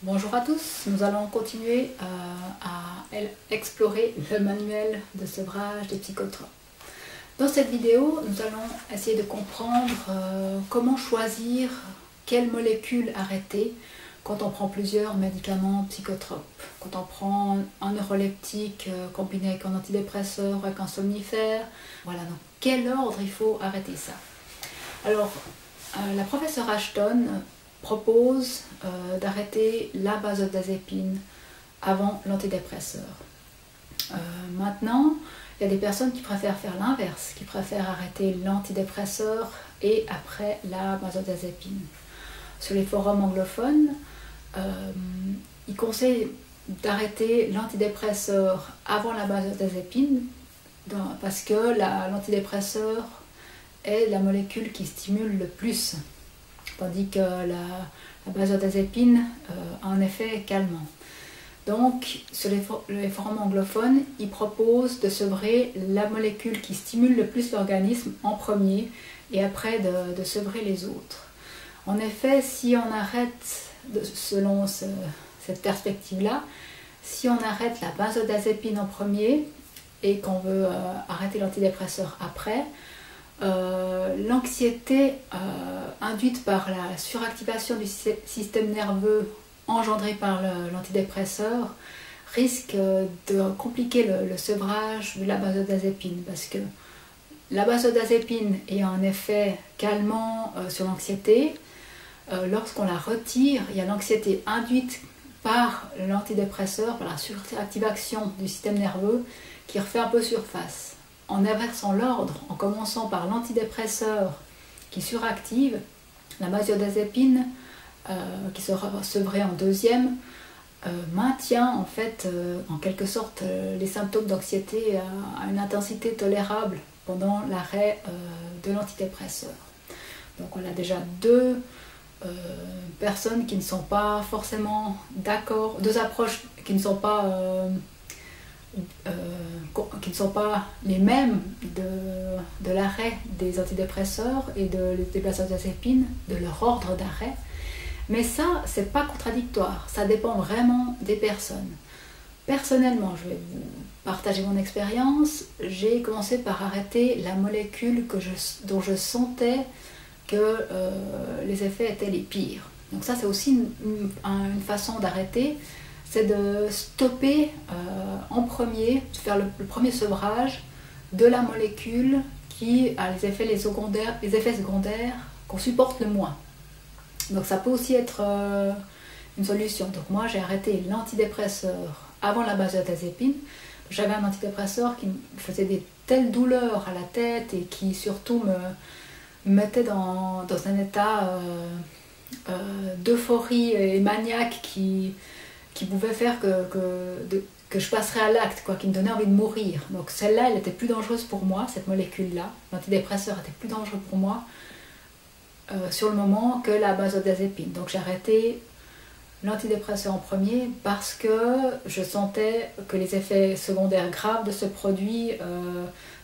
Bonjour à tous, nous allons continuer à explorer le manuel de sevrage des psychotropes. Dans cette vidéo, nous allons essayer de comprendre comment choisir quelle molécule arrêter quand on prend plusieurs médicaments psychotropes. Quand on prend un neuroleptique combiné avec un antidépresseur, avec un somnifère, voilà, dans quel ordre il faut arrêter ça. Alors, la professeure Ashton propose d'arrêter la benzodiazépine avant l'antidépresseur. Maintenant, il y a des personnes qui préfèrent faire l'inverse, qui préfèrent arrêter l'antidépresseur et après la benzodiazépine. Sur les forums anglophones, ils conseillent d'arrêter l'antidépresseur avant la benzodiazépine parce que l'antidépresseur est la molécule qui stimule le plus, tandis que la benzodiazépine a un effet calmant. Donc, sur les forums anglophones, ils proposent de sevrer la molécule qui stimule le plus l'organisme en premier et après de sevrer les autres. En effet, si on arrête, selon cette perspective-là, si on arrête la benzodiazépine en premier et qu'on veut arrêter l'antidépresseur après, l'anxiété induite par la suractivation du système nerveux engendrée par l'antidépresseur risque de compliquer le sevrage de la benzodiazépine, parce que la benzodiazépine ayant un effet calmant sur l'anxiété, lorsqu'on la retire, il y a l'anxiété induite par l'antidépresseur, par la suractivation du système nerveux qui refait un peu surface. En inversant l'ordre, en commençant par l'antidépresseur qui suractive, la benzodiazépine qui sera sevrée en deuxième maintient en fait en quelque sorte les symptômes d'anxiété à une intensité tolérable pendant l'arrêt de l'antidépresseur. Donc on a déjà deux personnes qui ne sont pas forcément d'accord, deux approches qui ne sont pas les mêmes de l'arrêt des antidépresseurs et des benzodiazépines, de leur ordre d'arrêt. Mais ça, c'est pas contradictoire, ça dépend vraiment des personnes. Personnellement, je vais vous partager mon expérience. J'ai commencé par arrêter la molécule dont je sentais que les effets étaient les pires. Donc ça, c'est aussi une façon d'arrêter, c'est de stopper en premier, de faire le premier sevrage de la molécule qui a les effets secondaires qu'on supporte le moins. Donc ça peut aussi être une solution. Donc moi j'ai arrêté l'antidépresseur avant la benzodiazépine. J'avais un antidépresseur qui me faisait des telles douleurs à la tête et qui surtout me mettait dans un état d'euphorie et maniaque qui pouvait faire que je passerais à l'acte, qui me donnait envie de mourir. Donc celle-là, elle était plus dangereuse pour moi, cette molécule-là. L'antidépresseur était plus dangereux pour moi sur le moment que la benzodiazépine. Donc j'ai arrêté l'antidépresseur en premier parce que je sentais que les effets secondaires graves de ce produit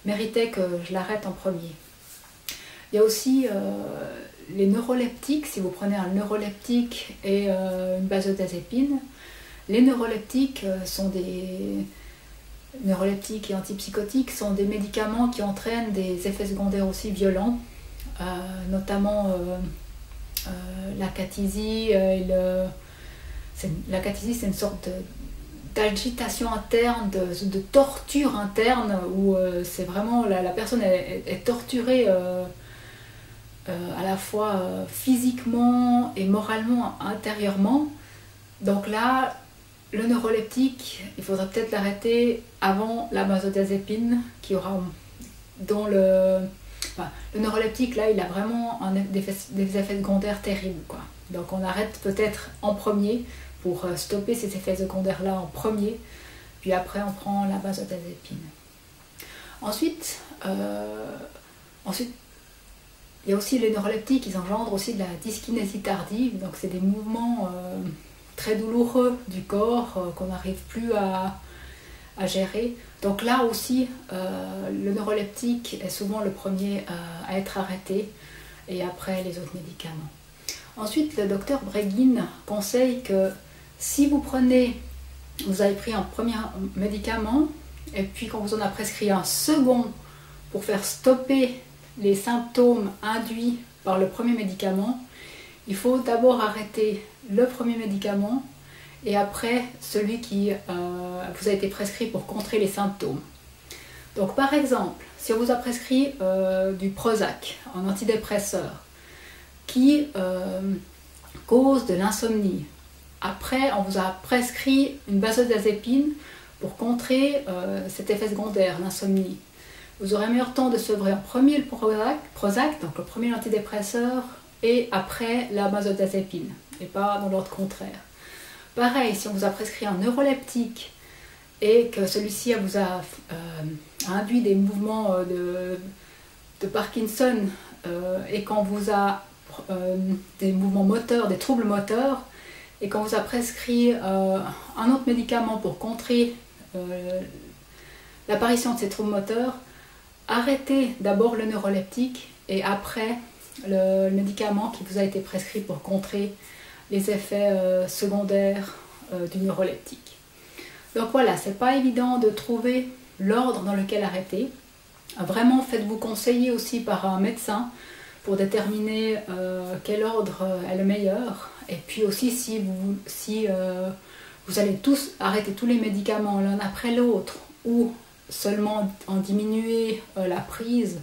méritaient que je l'arrête en premier. Il y a aussi les neuroleptiques. Si vous prenez un neuroleptique et une benzodiazépine, les neuroleptiques neuroleptiques et antipsychotiques sont des médicaments qui entraînent des effets secondaires aussi violents, notamment l'acathysie. L'acathysie, c'est une sorte d'agitation interne, de torture interne, où c'est vraiment la personne est torturée à la fois physiquement et moralement, intérieurement. Donc là, le neuroleptique, il faudrait peut-être l'arrêter avant la benzodiazépine, dont le neuroleptique, là, il a vraiment des effets secondaires terribles, Donc on arrête peut-être en premier pour stopper ces effets secondaires-là en premier, puis après on prend la benzodiazépine. Ensuite, il y a aussi les neuroleptiques, ils engendrent aussi de la dyskinésie tardive, donc c'est des mouvements très douloureux du corps qu'on n'arrive plus à gérer. Donc là aussi, le neuroleptique est souvent le premier à être arrêté, et après les autres médicaments. Ensuite, le docteur Breggin conseille que Si vous avez pris un premier médicament, et puis qu'on vous en a prescrit un second pour faire stopper les symptômes induits par le premier médicament, il faut d'abord arrêter le premier médicament et après celui qui vous a été prescrit pour contrer les symptômes. Donc par exemple, si on vous a prescrit du Prozac, un antidépresseur, qui cause de l'insomnie, après on vous a prescrit une benzodiazépine pour contrer cet effet secondaire, l'insomnie. Vous aurez meilleur temps de sevrer en premier le Prozac, donc le premier antidépresseur, et après la benzodiazépine, et pas dans l'ordre contraire. Pareil, si on vous a prescrit un neuroleptique et que celui-ci vous a induit des mouvements de Parkinson et qu'on vous a des mouvements moteurs, des troubles moteurs, et qu'on vous a prescrit un autre médicament pour contrer l'apparition de ces troubles moteurs, arrêtez d'abord le neuroleptique et après le médicament qui vous a été prescrit pour contrer les effets secondaires du neuroleptique. Donc voilà, c'est pas évident de trouver l'ordre dans lequel arrêter. Vraiment, faites-vous conseiller aussi par un médecin pour déterminer quel ordre est le meilleur. Et puis aussi, si vous allez tous arrêter tous les médicaments l'un après l'autre ou seulement en diminuer la prise,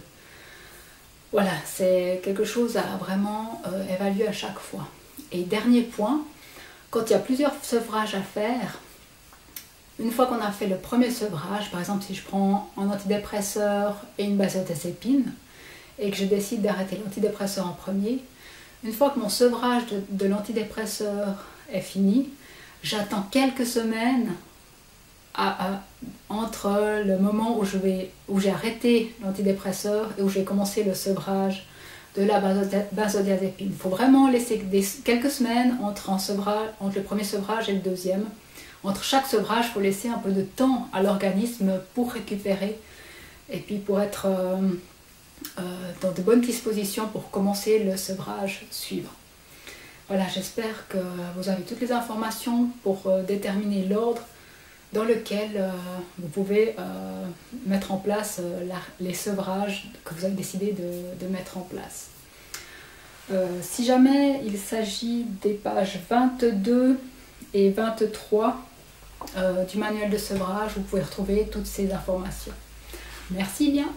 voilà, c'est quelque chose à vraiment évaluer à chaque fois. Et dernier point, quand il y a plusieurs sevrages à faire, une fois qu'on a fait le premier sevrage, par exemple si je prends un antidépresseur et une benzodiazépine, et que je décide d'arrêter l'antidépresseur en premier, une fois que mon sevrage de l'antidépresseur est fini, j'attends quelques semaines entre le moment où j'ai arrêté l'antidépresseur et où j'ai commencé le sevrage de la benzodiazépine. Il faut vraiment laisser quelques semaines entre le premier sevrage et le deuxième. Entre chaque sevrage, il faut laisser un peu de temps à l'organisme pour récupérer et puis pour être dans de bonnes dispositions pour commencer le sevrage suivant. Voilà, j'espère que vous avez toutes les informations pour déterminer l'ordre dans lequel vous pouvez mettre en place les sevrages que vous avez décidé de mettre en place. Si jamais il s'agit des pages 22 et 23 du manuel de sevrage, vous pouvez retrouver toutes ces informations. Merci bien.